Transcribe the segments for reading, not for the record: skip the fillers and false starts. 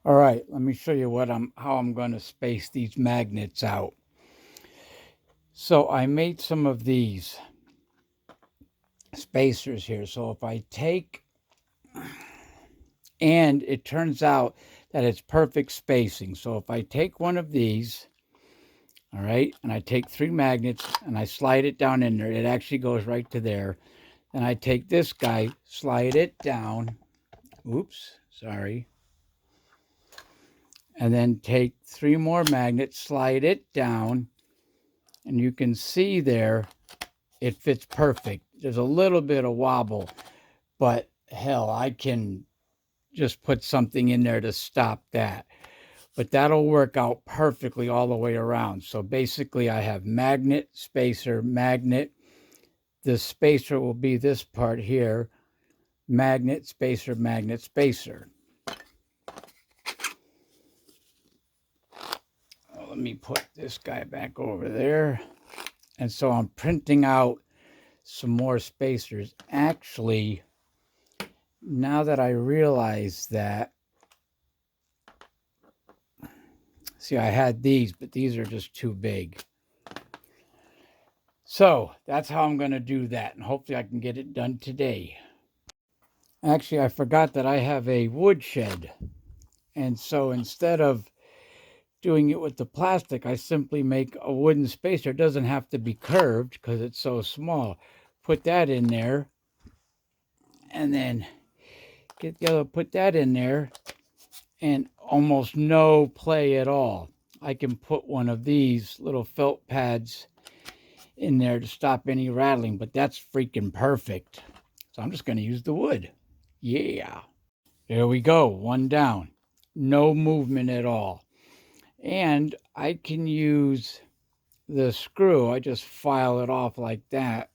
All right, let me show you how I'm going to space these magnets out. So I made some of these spacers here. So if I take, and it turns out that it's perfect spacing. So if I take one of these, all right, and I take 3 magnets and I slide it down in there, it actually goes right to there. Then I take this guy, slide it down. Oops, sorry. And then take 3 more magnets, slide it down, and you can see there it fits perfect. There's a little bit of wobble, but hell, I can just put something in there to stop that. But that'll work out perfectly all the way around. So basically I have magnet, spacer, magnet. The spacer will be this part here. Magnet, spacer, magnet, spacer. Let me put this guy back over there. And so I'm printing out some more spacers. Actually, now that I realize that, see, I had these, but these are just too big. So that's how I'm going to do that. And hopefully I can get it done today. Actually, I forgot that I have a wood shed. And so instead of doing it with the plastic, I simply make a wooden spacer. It doesn't have to be curved because it's so small. Put that in there. And then get the other, put that in there. And almost no play at all. I can put one of these little felt pads in there to stop any rattling, but that's freaking perfect. So I'm just going to use the wood. Yeah. There we go. One down. No movement at all. And I can use the screw. I just file it off like that.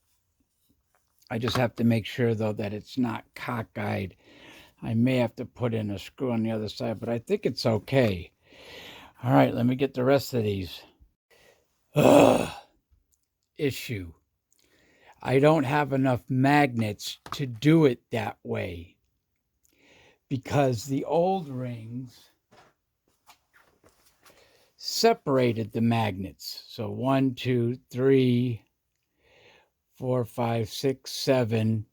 I just have to make sure, though, that it's not cockeyed. I may have to put in a screw on the other side, but I think it's okay. All right, let me get the rest of these. Ugh. Issue. I don't have enough magnets to do it that way because the old rings separated the magnets. So 1, 2, 3, 4, 5, 6, 7.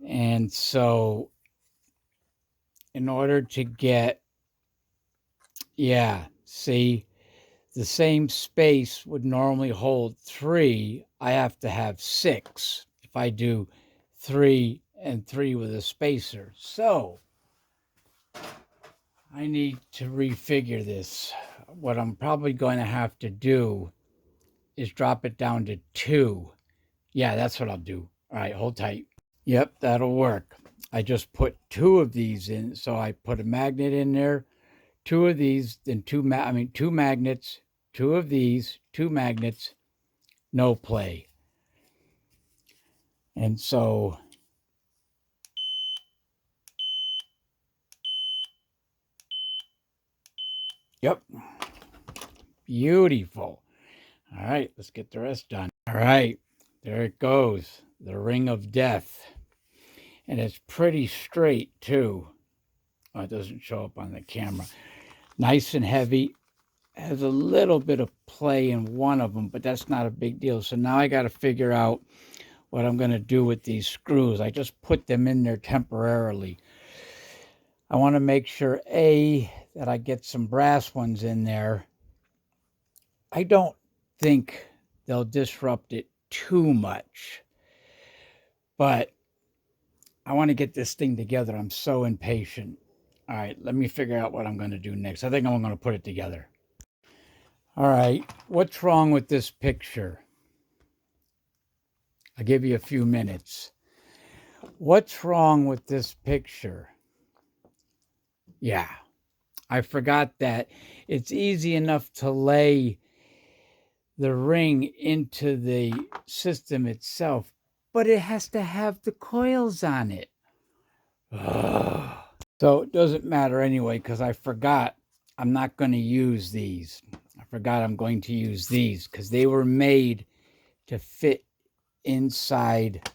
And so in order to get, yeah, see, the same space would normally hold 3. I have to have 6 if I do 3 and 3 with a spacer. So I need to refigure this. What I'm probably going to have to do is drop it down to 2. Yeah, that's what I'll do. All right, hold tight. Yep, that'll work. I just put 2 of these in. So I put a magnet in there, 2 of these, then 2 magnets, 2 of these, 2 magnets, no play. And so yep, beautiful. All right, let's get the rest done. All right, there it goes, the ring of death. And it's pretty straight too. Oh, it doesn't show up on the camera. Nice and heavy. Has a little bit of play in one of them, but that's not a big deal. So now I got to figure out what I'm going to do with these screws. I just put them in there temporarily. I want to make sure, A, that I get some brass ones in there. I don't think they'll disrupt it too much, but I want to get this thing together. I'm so impatient. All right, let me figure out what I'm going to do next. I think I'm going to put it together. All right, what's wrong with this picture? I'll give you a few minutes. What's wrong with this picture? Yeah, I forgot that it's easy enough to lay the ring into the system itself, but it has to have the coils on it. Ugh. So it doesn't matter anyway, because I forgot I'm not going to use these. I forgot I'm going to use these because they were made to fit inside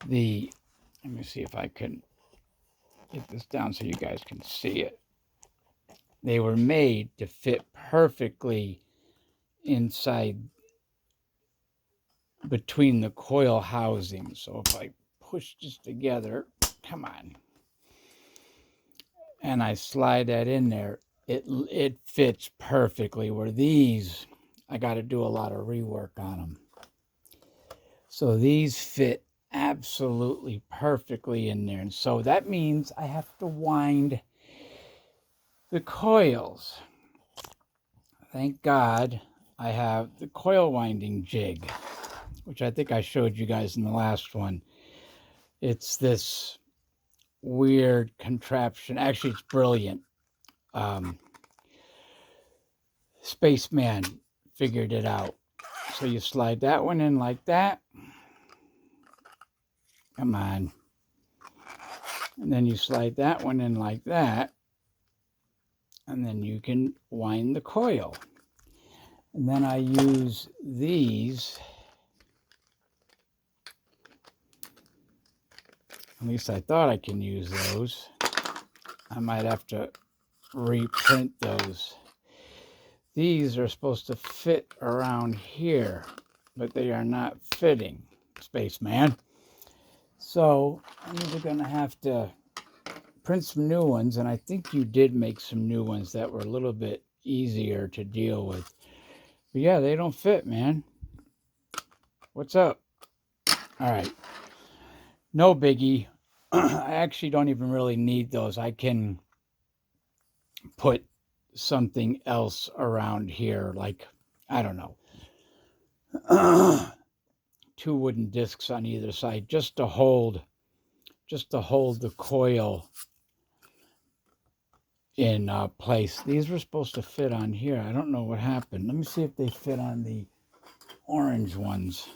the, let me see if I can get this down so you guys can see it. They were made to fit perfectly inside between the coil housings. So if I push this together, come on, and I slide that in there, it fits perfectly. Where these, I got to do a lot of rework on them. So these fit absolutely perfectly in there. And so that means I have to wind the coils. Thank God I have the coil winding jig, which I think I showed you guys in the last one. It's this weird contraption. Actually, it's brilliant. Spaceman figured it out. So you slide that one in like that. Come on. And then you slide that one in like that. And then you can wind the coil. And then I use these. At least I thought I can use those. I might have to reprint those. These are supposed to fit around here, but they are not fitting, Spaceman. So I'm either going to have to print some new ones, and I think you did make some new ones that were a little bit easier to deal with. But yeah, they don't fit, man. What's up? All right. No biggie. I actually don't even really need those. I can put something else around here, like, I don't know, 2 wooden discs on either side, just to hold the coil in place. These were supposed to fit on here. I don't know what happened. Let me see if they fit on the orange ones.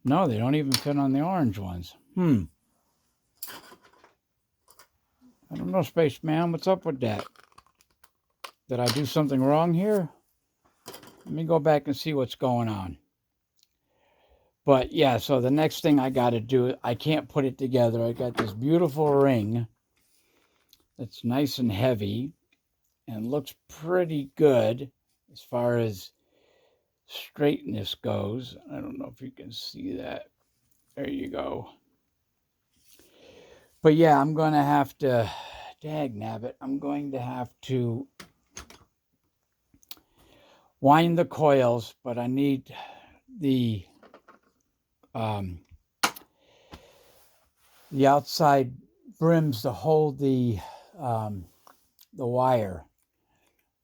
No, they don't even fit on the orange ones. I don't know, Spaceman. What's up with that? Did I do something wrong here? Let me go back and see what's going on. But yeah, so the next thing I got to do, I can't put it together. I got this beautiful ring that's nice and heavy and looks pretty good as far as straightness goes. I don't know if you can see that. There you go. But yeah, I'm going to have to, dagnabbit, I'm going to have to wind the coils, but I need the outside brims to hold the wire.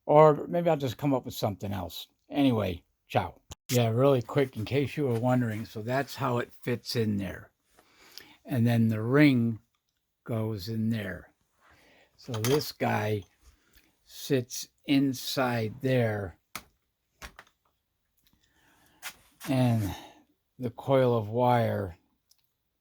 Or maybe I'll just come up with something else. Anyway, ciao. Yeah, really quick, in case you were wondering. So that's how it fits in there. And then the ring goes in there. So this guy sits inside there. And the coil of wire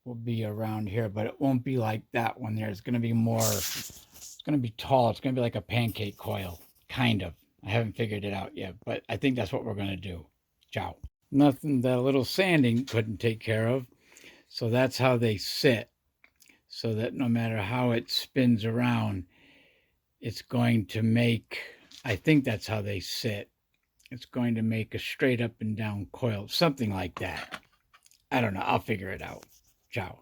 will be around here, but it won't be like that one there. It's going to be more, it's going to be tall. It's going to be like a pancake coil, kind of. I haven't figured it out yet, but I think that's what we're going to do. Ciao. Nothing that a little sanding couldn't take care of. So that's how they sit, so that no matter how it spins around, it's going to make, I think that's how they sit. It's going to make a straight up and down coil, something like that. I don't know. I'll figure it out. Ciao.